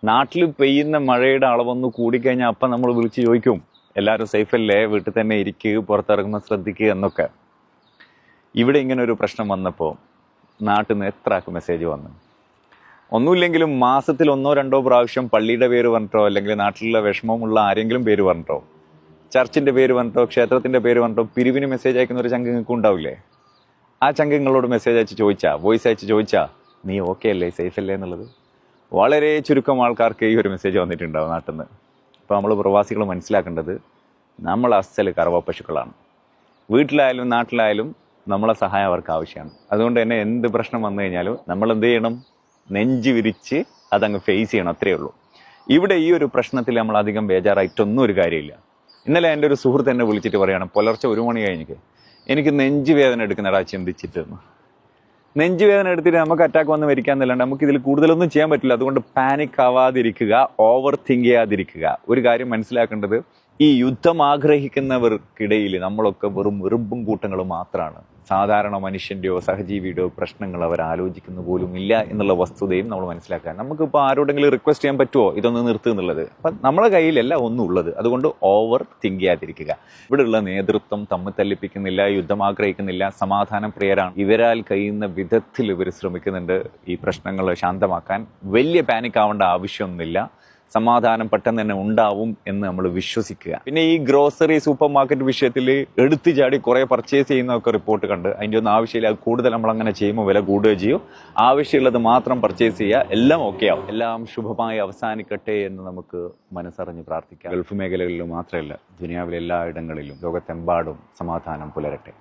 നാട്ടിൽ പെയ്യുന്ന മഴയുടെ അളവൊന്ന് കൂടിക്കഴിഞ്ഞാൽ അപ്പം നമ്മൾ വിളിച്ച് ചോദിക്കും, എല്ലാവരും സേഫല്ലേ, വീട്ടിൽ തന്നെ ഇരിക്കുക, പുറത്തിറങ്ങുമ്പോൾ ശ്രദ്ധിക്കുക എന്നൊക്കെ. ഇവിടെ ഇങ്ങനെ ഒരു പ്രശ്നം വന്നപ്പോൾ നാട്ടിൽ നിന്ന് എത്ര ആൾക്ക് മെസ്സേജ് വന്നു? ഒന്നുമില്ലെങ്കിലും മാസത്തിൽ 1-2 പ്രാവശ്യം പള്ളിയുടെ പേര് പറഞ്ഞിട്ടോ, അല്ലെങ്കിൽ നാട്ടിലുള്ള വിഷമമുള്ള ആരെങ്കിലും പേര് പറഞ്ഞിട്ടോ, ചർച്ചിൻ്റെ പേര് പറഞ്ഞിട്ടോ, ക്ഷേത്രത്തിൻ്റെ പേര് പറഞ്ഞിട്ടോ പിരിവിന് മെസ്സേജ് അയക്കുന്ന ഒരു ചങ്ക് നിങ്ങൾക്ക് ഉണ്ടാവില്ലേ? ആ ചങ്ക് നിങ്ങളോട് മെസ്സേജ് അയച്ച് ചോദിച്ചാ, വോയിസ് അയച്ച് ചോദിച്ചാ നീ ഓക്കെ അല്ലേ, സേഫ് അല്ലേ എന്നുള്ളത്? വളരെ ചുരുക്കം ആൾക്കാർക്ക് ഈ ഒരു മെസ്സേജ് വന്നിട്ടുണ്ടാവും നാട്ടിൽ നിന്ന്. അപ്പോൾ നമ്മൾ പ്രവാസികൾ മനസ്സിലാക്കേണ്ടത്, നമ്മൾ അസൽ കറവ പശുക്കളാണ്. വീട്ടിലായാലും നാട്ടിലായാലും നമ്മളെ സഹായം അവർക്ക് ആവശ്യമാണ്. അതുകൊണ്ട് തന്നെ എന്ത് പ്രശ്നം വന്നു കഴിഞ്ഞാലും നമ്മൾ എന്ത് ചെയ്യണം? നെഞ്ച് വിരിച്ച് അതങ്ങ് ഫേസ് ചെയ്യണം, അത്രയേ ഉള്ളൂ. ഇവിടെ ഈ ഒരു പ്രശ്നത്തിൽ നമ്മൾ അധികം ബേജാറായിട്ടൊന്നും ഒരു കാര്യമില്ല. ഇന്നലെ എൻ്റെ ഒരു സുഹൃത്ത് എന്നെ വിളിച്ചിട്ട് പറയുകയാണ്, പുലർച്ചെ 1 മണി കഴിഞ്ഞിട്ട് എനിക്ക് നെഞ്ച് വേദന എടുക്കുന്നടാ ചിന്തിച്ചിട്ട്. നെഞ്ച് വേദന എടുത്തിട്ട് നമുക്ക് അറ്റാക്ക് വന്ന് മരിക്കാന്നല്ലാണ്ട് നമുക്ക് ഇതിൽ കൂടുതലൊന്നും ചെയ്യാൻ പറ്റില്ല. അതുകൊണ്ട് പാനിക് ആവാതിരിക്കുക, ഓവർ തിങ്ക് ചെയ്യാതിരിക്കുക. ഒരു കാര്യം മനസ്സിലാക്കേണ്ടത്, ഈ യുദ്ധം ആഗ്രഹിക്കുന്നവർക്കിടയിൽ നമ്മളൊക്കെ വെറും എറുമ്പും കൂട്ടങ്ങളും മാത്രമാണ്. സാധാരണ മനുഷ്യൻ്റെയോ സഹജീവിയുടെയോ പ്രശ്നങ്ങൾ അവർ ആലോചിക്കുന്ന പോലും ഇല്ല എന്നുള്ള വസ്തുതയും നമ്മൾ മനസ്സിലാക്കുക. നമുക്കിപ്പോൾ ആരോടെങ്കിലും റിക്വസ്റ്റ് ചെയ്യാൻ പറ്റുമോ ഇതൊന്ന് നിർത്തുക എന്നുള്ളത്? അപ്പം നമ്മളെ കയ്യിലല്ല ഒന്നും ഉള്ളത്. അതുകൊണ്ട് ഓവർ തിങ്ക് ചെയ്യാതിരിക്കുക. ഇവിടെയുള്ള നേതൃത്വം തമ്മിൽ തല്ലിപ്പിക്കുന്നില്ല, യുദ്ധം ആഗ്രഹിക്കുന്നില്ല, സമാധാനം പ്രിയരാണ്. ഇവരാൽ കഴിയുന്ന വിധത്തിൽ ഇവർ ശ്രമിക്കുന്നുണ്ട് ഈ പ്രശ്നങ്ങൾ ശാന്തമാക്കാൻ. വലിയ പാനിക് ആവേണ്ട ആവശ്യമൊന്നുമില്ല. സമാധാനം പെട്ടെന്ന് തന്നെ ഉണ്ടാവും എന്ന് നമ്മൾ വിശ്വസിക്കുക. പിന്നെ ഈ ഗ്രോസറി സൂപ്പർ മാർക്കറ്റ് വിഷയത്തിൽ എടുത്തു ചാടി കുറെ പർച്ചേസ് ചെയ്യുന്നതൊക്കെ റിപ്പോർട്ട് കണ്ട്, അതിൻ്റെ ഒന്നും ആവശ്യമില്ല. അത് കൂടുതൽ നമ്മളങ്ങനെ ചെയ്യുമ്പോൾ വില കൂടുകയും ചെയ്യും. ആവശ്യമുള്ളത് മാത്രം പർച്ചേസ് ചെയ്യുക, എല്ലാം ഓക്കെ ആവും. എല്ലാം ശുഭമായി അവസാനിക്കട്ടെ എന്ന് നമുക്ക് മനസ്സറിഞ്ഞ് പ്രാർത്ഥിക്കാം. ഗൾഫ് മേഖലകളിൽ മാത്രമല്ല, ദുനിയാവിലെ എല്ലായിടങ്ങളിലും ലോകത്തെമ്പാടും സമാധാനം പുലരട്ടെ.